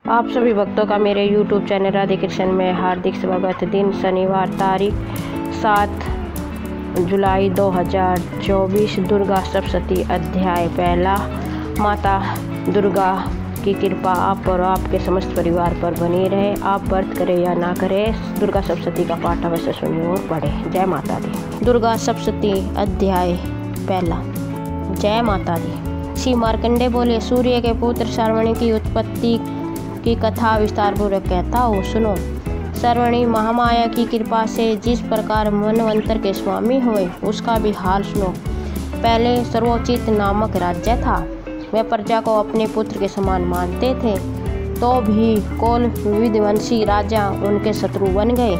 आप सभी भक्तों का मेरे YouTube चैनल राधे कृष्ण में हार्दिक स्वागत। दिन शनिवार तारीख 7 जुलाई 2024। दुर्गा सप्तशती अध्याय पहला। माता दुर्गा की कृपा आप और आपके समस्त परिवार पर बनी रहे। आप व्रत करें या ना करें, दुर्गा सप्तशती का पाठ अवश्य सुनिए और पढ़ें। जय माता दी। दुर्गा सप्तशती अध्याय पहला। जय माता दी। श्री मार्कंडेय बोले, सूर्य के पुत्र श्रवणी की उत्पत्ति की कथा विस्तारपूर्वक कहता हूँ, सुनो। श्रवणी महामाया की कृपा से जिस प्रकार मनवंतर के स्वामी हुए, उसका भी हाल सुनो। पहले सर्वोचित नामक राज्य था। वे प्रजा को अपने पुत्र के समान मानते थे, तो भी कोल विध्वंसी राजा उनके शत्रु बन गए।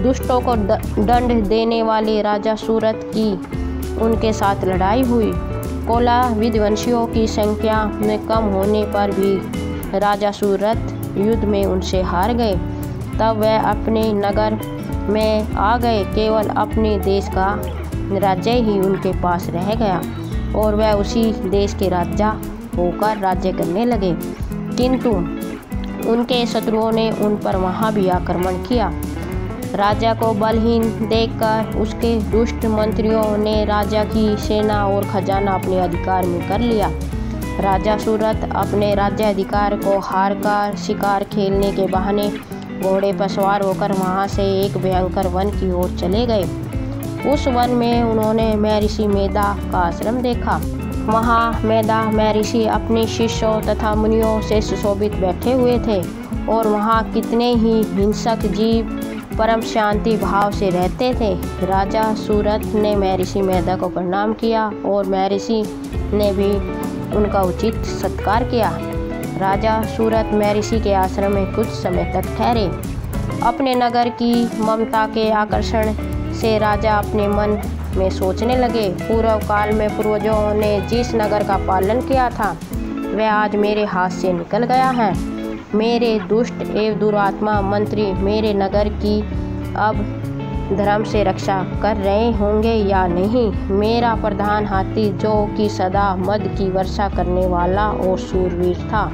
दुष्टों को दंड देने वाले राजा सूरत की उनके साथ लड़ाई हुई। कोला विध्वंसियों की संख्या में कम होने पर भी राजा सूरत युद्ध में उनसे हार गए। तब वह अपने नगर में आ गए। केवल अपने देश का राज्य ही उनके पास रह गया और वह उसी देश के राजा होकर राज्य करने लगे। किंतु उनके शत्रुओं ने उन पर वहाँ भी आक्रमण किया। राजा को बलहीन देखकर उसके दुष्ट मंत्रियों ने राजा की सेना और खजाना अपने अधिकार में कर लिया। राजा सूरत अपने राज्याधिकार को हार कर शिकार खेलने के बहाने घोड़े पर सवार होकर वहाँ से एक भयंकर वन की ओर चले गए। उस वन में उन्होंने महर्षि मेधा का आश्रम देखा। वहाँ मेधा महर्षि अपने शिष्यों तथा मुनियों से सुशोभित बैठे हुए थे और वहाँ कितने ही हिंसक जीव परम शांति भाव से रहते थे। राजा सूरत ने महर्षि मेधा को प्रणाम किया और महर्षि ने भी उनका उचित सत्कार किया। राजा सूरत महर्षि के आश्रम में कुछ समय तक ठहरे। अपने नगर की ममता के आकर्षण से राजा अपने मन में सोचने लगे, पूर्व काल में पूर्वजों ने जिस नगर का पालन किया था, वह आज मेरे हाथ से निकल गया है। मेरे दुष्ट एवं दुरात्मा मंत्री मेरे नगर की अब धर्म से रक्षा कर रहे होंगे या नहीं। मेरा प्रधान हाथी, जो कि सदा मद की वर्षा करने वाला और शूरवीर था,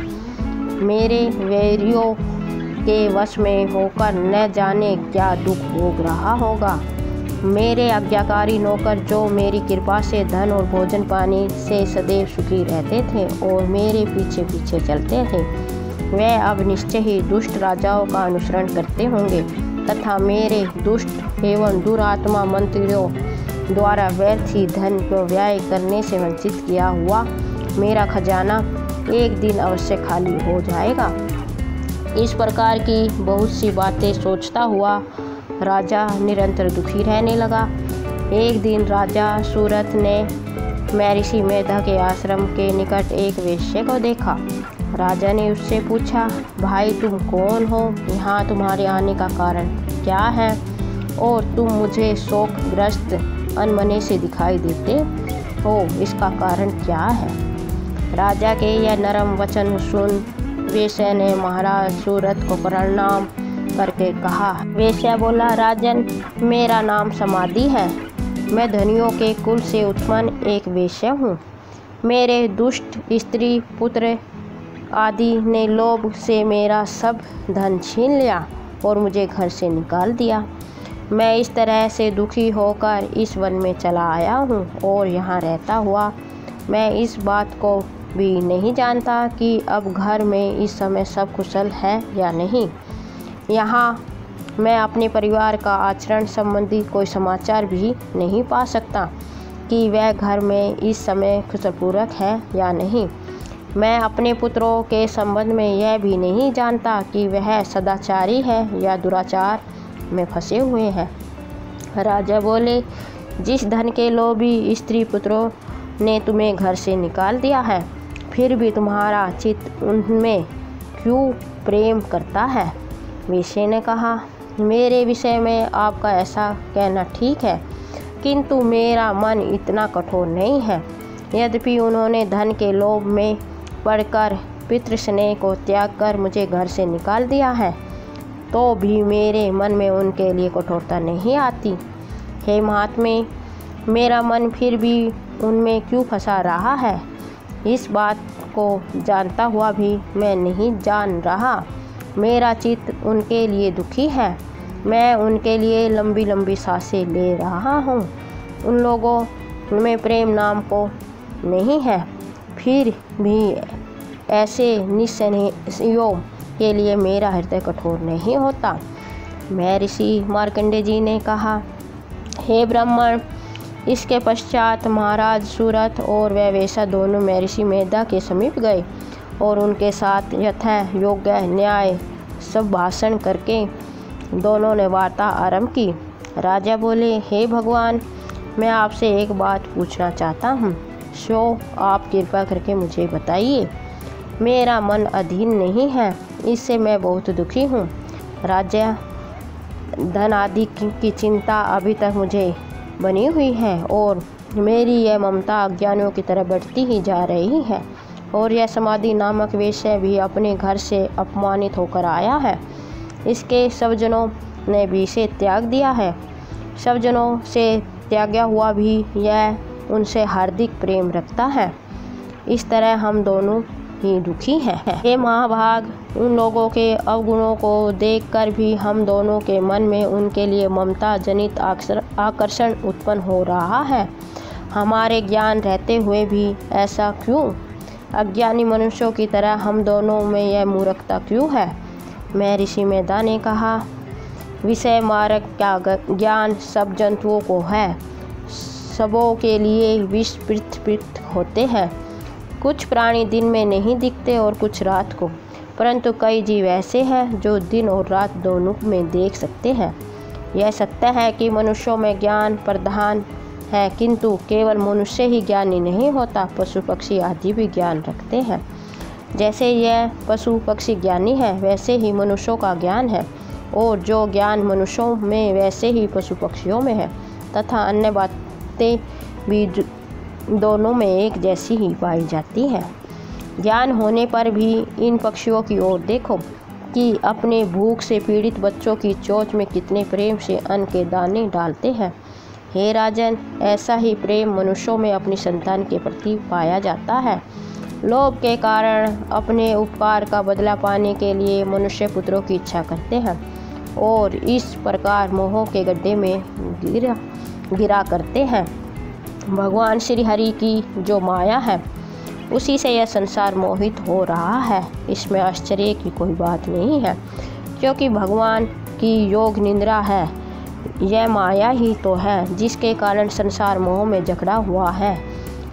मेरे वैरियों के वश में होकर न जाने क्या दुख भोग रहा होगा। मेरे आज्ञाकारी नौकर, जो मेरी कृपा से धन और भोजन पानी से सदैव सुखी रहते थे और मेरे पीछे पीछे चलते थे, वे अब निश्चय ही दुष्ट राजाओं का अनुसरण करते होंगे तथा मेरे दुष्ट एवं दुरात्मा मंत्रियों द्वारा व्यर्थ ही धन को व्यय करने से वंचित किया हुआ मेरा खजाना एक दिन अवश्य खाली हो जाएगा। इस प्रकार की बहुत सी बातें सोचता हुआ राजा निरंतर दुखी रहने लगा। एक दिन राजा सूरत ने महर्षि मेधा के आश्रम के निकट एक वेश्या को देखा। राजा ने उससे पूछा, भाई तुम कौन हो? यहाँ तुम्हारे आने का कारण क्या है और तुम मुझे शोकग्रस्त अनमने से दिखाई देते हो, इसका कारण क्या है? राजा के यह नरम वचन सुन वेश्या ने महाराज सूरत को प्रणाम करके कहा। वेश्या बोला, राजन, मेरा नाम समाधि है। मैं धनियों के कुल से उत्पन्न एक वेश्या हूँ। मेरे दुष्ट स्त्री पुत्र आदि ने लोभ से मेरा सब धन छीन लिया और मुझे घर से निकाल दिया। मैं इस तरह से दुखी होकर इस वन में चला आया हूँ और यहाँ रहता हुआ मैं इस बात को भी नहीं जानता कि अब घर में इस समय सब कुशल है या नहीं। यहाँ मैं अपने परिवार का आचरण संबंधी कोई समाचार भी नहीं पा सकता कि वह घर में इस समय कुशलपूर्वक है या नहीं। मैं अपने पुत्रों के संबंध में यह भी नहीं जानता कि वह सदाचारी है या दुराचार में फंसे हुए हैं। राजा बोले, जिस धन के लोभी स्त्री पुत्रों ने तुम्हें घर से निकाल दिया है, फिर भी तुम्हारा चित्त उनमें क्यों प्रेम करता है? वेश्या ने कहा, मेरे विषय में आपका ऐसा कहना ठीक है, किंतु मेरा मन इतना कठोर नहीं है। यद्यपि उन्होंने धन के लोभ में पड़कर पितृस्नेह को त्याग कर मुझे घर से निकाल दिया है, तो भी मेरे मन में उनके लिए कठोरता नहीं आती। हे महात्मे, मेरा मन फिर भी उनमें क्यों फंसा रहा है? इस बात को जानता हुआ भी मैं नहीं जान रहा। मेरा चित्त उनके लिए दुखी है। मैं उनके लिए लंबी लंबी सांसें ले रहा हूँ। उन लोगों में प्रेम नाम को नहीं है। फिर भी ऐसे निस्संदेहों के लिए मेरा हृदय कठोर नहीं होता। महर्षि मार्कंडेय जी ने कहा, हे ब्राह्मण। इसके पश्चात महाराज सूरत और वह वेश्या दोनों महर्षि मेधा के समीप गए और उनके साथ यथा योग्य न्याय सब भाषण करके दोनों ने वार्ता आरंभ की। राजा बोले, हे भगवान, मैं आपसे एक बात पूछना चाहता हूँ, सो आप कृपा करके मुझे बताइए। मेरा मन अधीन नहीं है, इससे मैं बहुत दुखी हूँ। राजा, धन आदि की चिंता अभी तक मुझे बनी हुई है और मेरी यह ममता अज्ञानियों की तरह बढ़ती ही जा रही है और यह समाधि नामक वेश्या भी अपने घर से अपमानित होकर आया है। इसके सब जनों ने भी इसे त्याग दिया है। सब जनों से त्यागा हुआ भी यह उनसे हार्दिक प्रेम रखता है। इस तरह हम दोनों ही दुखी हैं। हे महाभाग, उन लोगों के अवगुणों को देखकर भी हम दोनों के मन में उनके लिए ममता जनित आकर्षण उत्पन्न हो रहा है। हमारे ज्ञान रहते हुए भी ऐसा क्यों? अज्ञानी मनुष्यों की तरह हम दोनों में यह मूर्खता क्यों है? महर्षि मेधा ने कहा, विषय मार्ग का ज्ञान सब जंतुओं को है। सबों के लिए विष पृथक होते हैं। कुछ प्राणी दिन में नहीं दिखते और कुछ रात को, परंतु कई जीव ऐसे हैं जो दिन और रात दोनों में देख सकते हैं। यह सत्य है कि मनुष्यों में ज्ञान प्रधान है, किंतु केवल मनुष्य ही ज्ञानी नहीं होता, पशु पक्षी आदि भी ज्ञान रखते हैं। जैसे यह पशु पक्षी ज्ञानी है, वैसे ही मनुष्यों का ज्ञान है, और जो ज्ञान मनुष्यों में वैसे ही पशु पक्षियों में है, तथा अन्य बातें भी दोनों में एक जैसी ही पाई जाती है। ज्ञान होने पर भी इन पक्षियों की ओर देखो कि अपने भूख से पीड़ित बच्चों की चोंच में कितने प्रेम से अन्न के दाने डालते हैं। हे राजन, ऐसा ही प्रेम मनुष्यों में अपनी संतान के प्रति पाया जाता है। लोभ के कारण अपने उपकार का बदला पाने के लिए मनुष्य पुत्रों की इच्छा करते हैं और इस प्रकार मोह के गड्ढे में गिरा करते हैं। भगवान श्री हरि की जो माया है, उसी से यह संसार मोहित हो रहा है। इसमें आश्चर्य की कोई बात नहीं है, क्योंकि भगवान की योग निद्रा है। यह माया ही तो है जिसके कारण संसार मोह में जकड़ा हुआ है।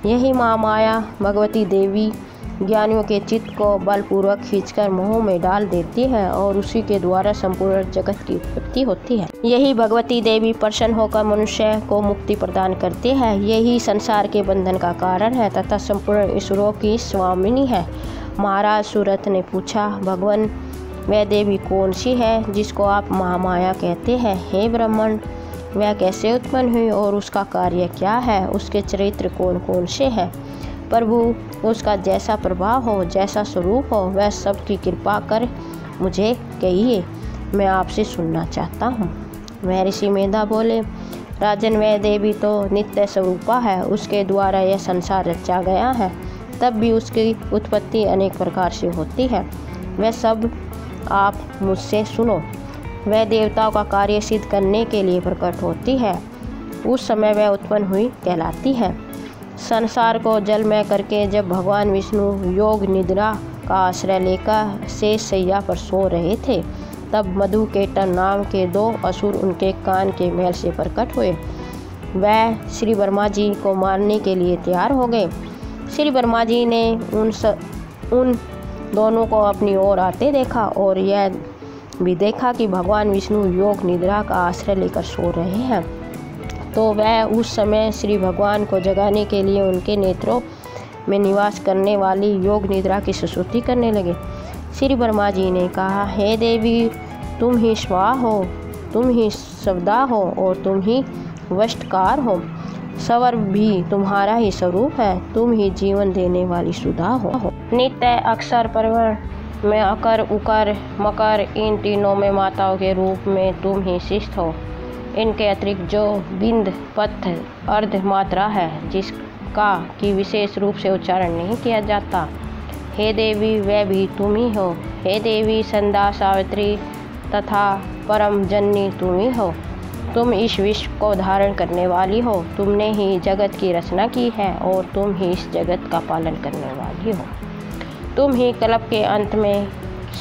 यही महामाया भगवती देवी ज्ञानियों के चित्त को बलपूर्वक खींचकर मोह में डाल देती है और उसी के द्वारा संपूर्ण जगत की उत्पत्ति होती है। यही भगवती देवी प्रसन्न होकर मनुष्य को मुक्ति प्रदान करती है। यही संसार के बंधन का कारण है तथा संपूर्ण ईश्वरों की स्वामिनी है। महाराज सूरत ने पूछा, भगवान, वह देवी कौन सी है जिसको आप महामाया कहते हैं? हे ब्राह्मण, वह कैसे उत्पन्न हुई और उसका कार्य क्या है? उसके चरित्र कौन कौन से हैं? प्रभु, उसका जैसा प्रभाव हो, जैसा स्वरूप हो, वह सब की कृपा कर मुझे कहिए, मैं आपसे सुनना चाहता हूँ। महर्षि मेधा बोले, राजन, वह देवी तो नित्य स्वरूपा है। उसके द्वारा यह संसार रचा गया है, तब भी उसकी उत्पत्ति अनेक प्रकार से होती है। वह सब आप मुझसे सुनो। वह देवताओं का कार्य सिद्ध करने के लिए प्रकट होती है। उस समय वह उत्पन्न हुई कहलाती है। संसार को जलमय करके जब भगवान विष्णु योग निद्रा का आश्रय लेकर शेष शैया पर सो रहे थे, तब मधुकेटन नाम के 2 असुर उनके कान के महल से प्रकट हुए। वह श्री ब्रह्मा जी को मारने के लिए तैयार हो गए। श्री ब्रह्मा जी ने उन दोनों को अपनी ओर आते देखा और यह भी देखा कि भगवान विष्णु योग निद्रा का आश्रय लेकर सो रहे हैं। तो वह उस समय श्री भगवान को जगाने के लिए उनके नेत्रों में निवास करने वाली योग निद्रा की स्तुति करने लगे। श्री ब्रह्मा जी ने कहा, हे देवी, तुम ही स्वा हो, तुम ही सवदा हो और तुम ही वष्टकार हो। सवर भी तुम्हारा ही स्वरूप है। तुम ही जीवन देने वाली सुधा हो। नित्य अक्षर परवर में अकर उकर मकर, इन तीनों में माताओं के रूप में तुम ही शिष्ट हो। इनके अतिरिक्त जो बिंद पथ अर्ध मात्रा है, जिसका कि विशेष रूप से उच्चारण नहीं किया जाता, हे देवी वह भी तुम ही हो। हे देवी संध्या सावित्री तथा परम जननी तुम ही हो। तुम इस विश्व को धारण करने वाली हो। तुमने ही जगत की रचना की है और तुम ही इस जगत का पालन करने वाली हो। तुम ही कल्प के अंत में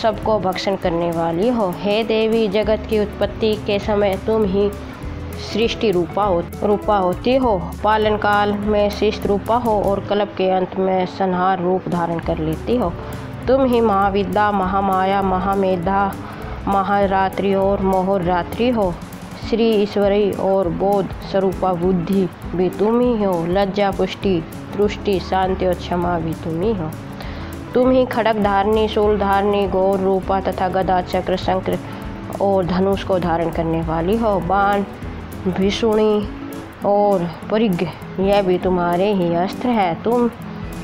सबको भक्षण करने वाली हो। हे देवी जगत की उत्पत्ति के समय तुम ही सृष्टि रूपा होती हो, पालन काल में शिष्ट रूपा हो और कल्प के अंत में संहार रूप धारण कर लेती हो। तुम ही महाविद्या, महामाया, महामेधा, महारात्रि और मोहरात्रि हो। श्री ईश्वरी और बोध स्वरूपा बुद्धि भी तुम ही हो। लज्जा, पुष्टि, तुष्टि, शांति और क्षमा भी तुम ही हो। तुम ही खड़ग धारणी, शूल धारणी, गौर रूपा तथा गदा, चक्र, शंकर और धनुष को धारण करने वाली हो। बाण, भीषुणी और परिघ यह भी तुम्हारे ही अस्त्र है। तुम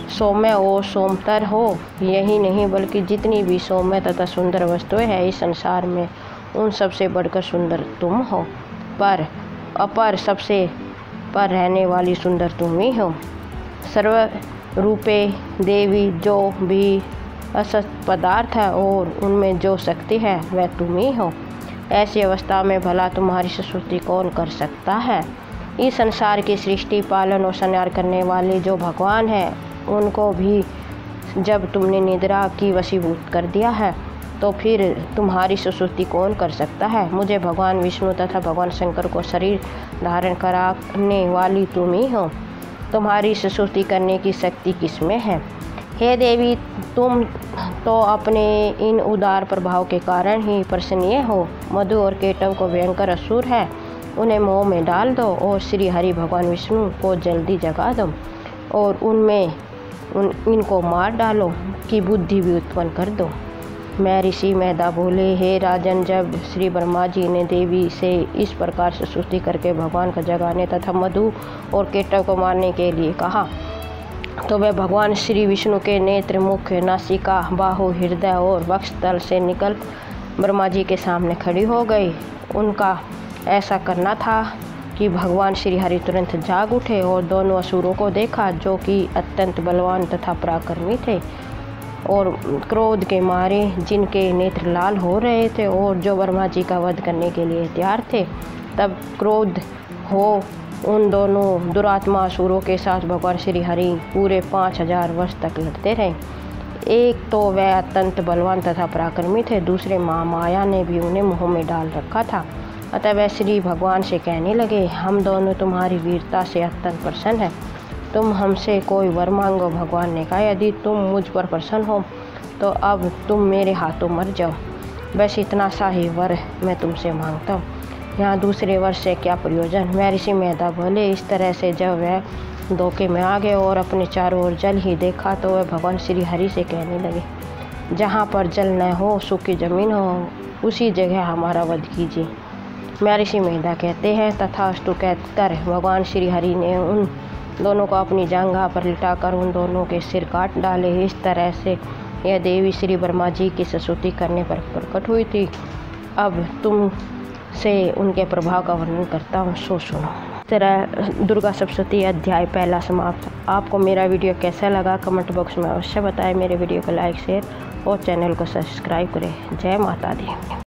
सौम्य और सोमतर हो। यही नहीं बल्कि जितनी भी सौम्य तथा सुंदर वस्तुएं हैं इस संसार में उन सबसे बढ़कर सुंदर तुम हो। पर अपर सबसे पर रहने वाली सुंदर तुम ही हो। सर्व रूपे देवी, जो भी असत पदार्थ है और उनमें जो शक्ति है वह तुम ही हो। ऐसी अवस्था में भला तुम्हारी स्तुति कौन कर सकता है। इस संसार की सृष्टि, पालन और संहार करने वाले जो भगवान हैं उनको भी जब तुमने निद्रा की वशीभूत कर दिया है तो फिर तुम्हारी स्तुति कौन कर सकता है। मुझे भगवान विष्णु तथा भगवान शंकर को शरीर धारण कराने वाली तुम ही हो। तुम्हारी स्तुति करने की शक्ति किसमें है। हे देवी तुम तो अपने इन उदार प्रभाव के कारण ही प्रसन्नीय हो। मधु और केटव को भयंकर असुर है, उन्हें मोह में डाल दो और श्री हरि भगवान विष्णु को जल्दी जगा दो और इनको मार डालो कि बुद्धि भी उत्पन्न कर दो। मैं ऋषि मेधा बोले, हे राजन, जब श्री ब्रह्मा जी ने देवी से इस प्रकार से स्तुति करके भगवान को जगाने तथा मधु और केटव को मारने के लिए कहा तो वह भगवान श्री विष्णु के नेत्र, मुख, नासिका, बाहु, हृदय और वक्षस्थल से निकल ब्रह्मा जी के सामने खड़ी हो गई। उनका ऐसा करना था कि भगवान श्री हरि तुरंत जाग उठे और दोनों असुरों को देखा जो कि अत्यंत बलवान तथा पराक्रमी थे और क्रोध के मारे जिनके नेत्र लाल हो रहे थे और जो ब्रह्मा जी का वध करने के लिए तैयार थे। तब क्रोध हो उन दोनों दुरात्मा असुरों के साथ भगवान श्री हरि पूरे 5000 वर्ष तक लड़ते रहे। एक तो वह अत्यंत बलवान तथा पराक्रमी थे, दूसरे महामाया ने भी उन्हें मुँह में डाल रखा था। अतः वह श्री भगवान से कहने लगे, हम दोनों तुम्हारी वीरता से अत्यंत प्रसन्न हैं, तुम हमसे कोई वर मांगो। भगवान ने कहा, यदि तुम मुझ पर प्रसन्न हो तो अब तुम मेरे हाथों मर जाओ। बस इतना सा ही वर मैं तुमसे मांगता हूँ, यहाँ दूसरे वर से क्या प्रयोजन। मैं ऋषि मेधा बोले, इस तरह से जब वह धोखे में आ गए और अपने चारों ओर जल ही देखा तो वह भगवान श्री हरि से कहने लगे, जहाँ पर जल न हो, सूखी जमीन हो, उसी जगह हमारा वध कीजिए। मैं ऋषि मेधा कहते हैं, तथास्तु कहकर भगवान श्री हरि ने उन दोनों को अपनी जांघा पर लिटाकर उन दोनों के सिर काट डाले। इस तरह से यह देवी श्री ब्रह्मा जी की स्तुति करने पर प्रकट हुई थी। अब तुम से उनके प्रभाव का वर्णन करता हूँ, सो सुनो। इस तरह दुर्गा सप्तशती अध्याय पहला समाप्त। आपको मेरा वीडियो कैसा लगा कमेंट बॉक्स में अवश्य बताएं। मेरे वीडियो को लाइक, शेयर और चैनल को सब्सक्राइब करें। जय माता दी।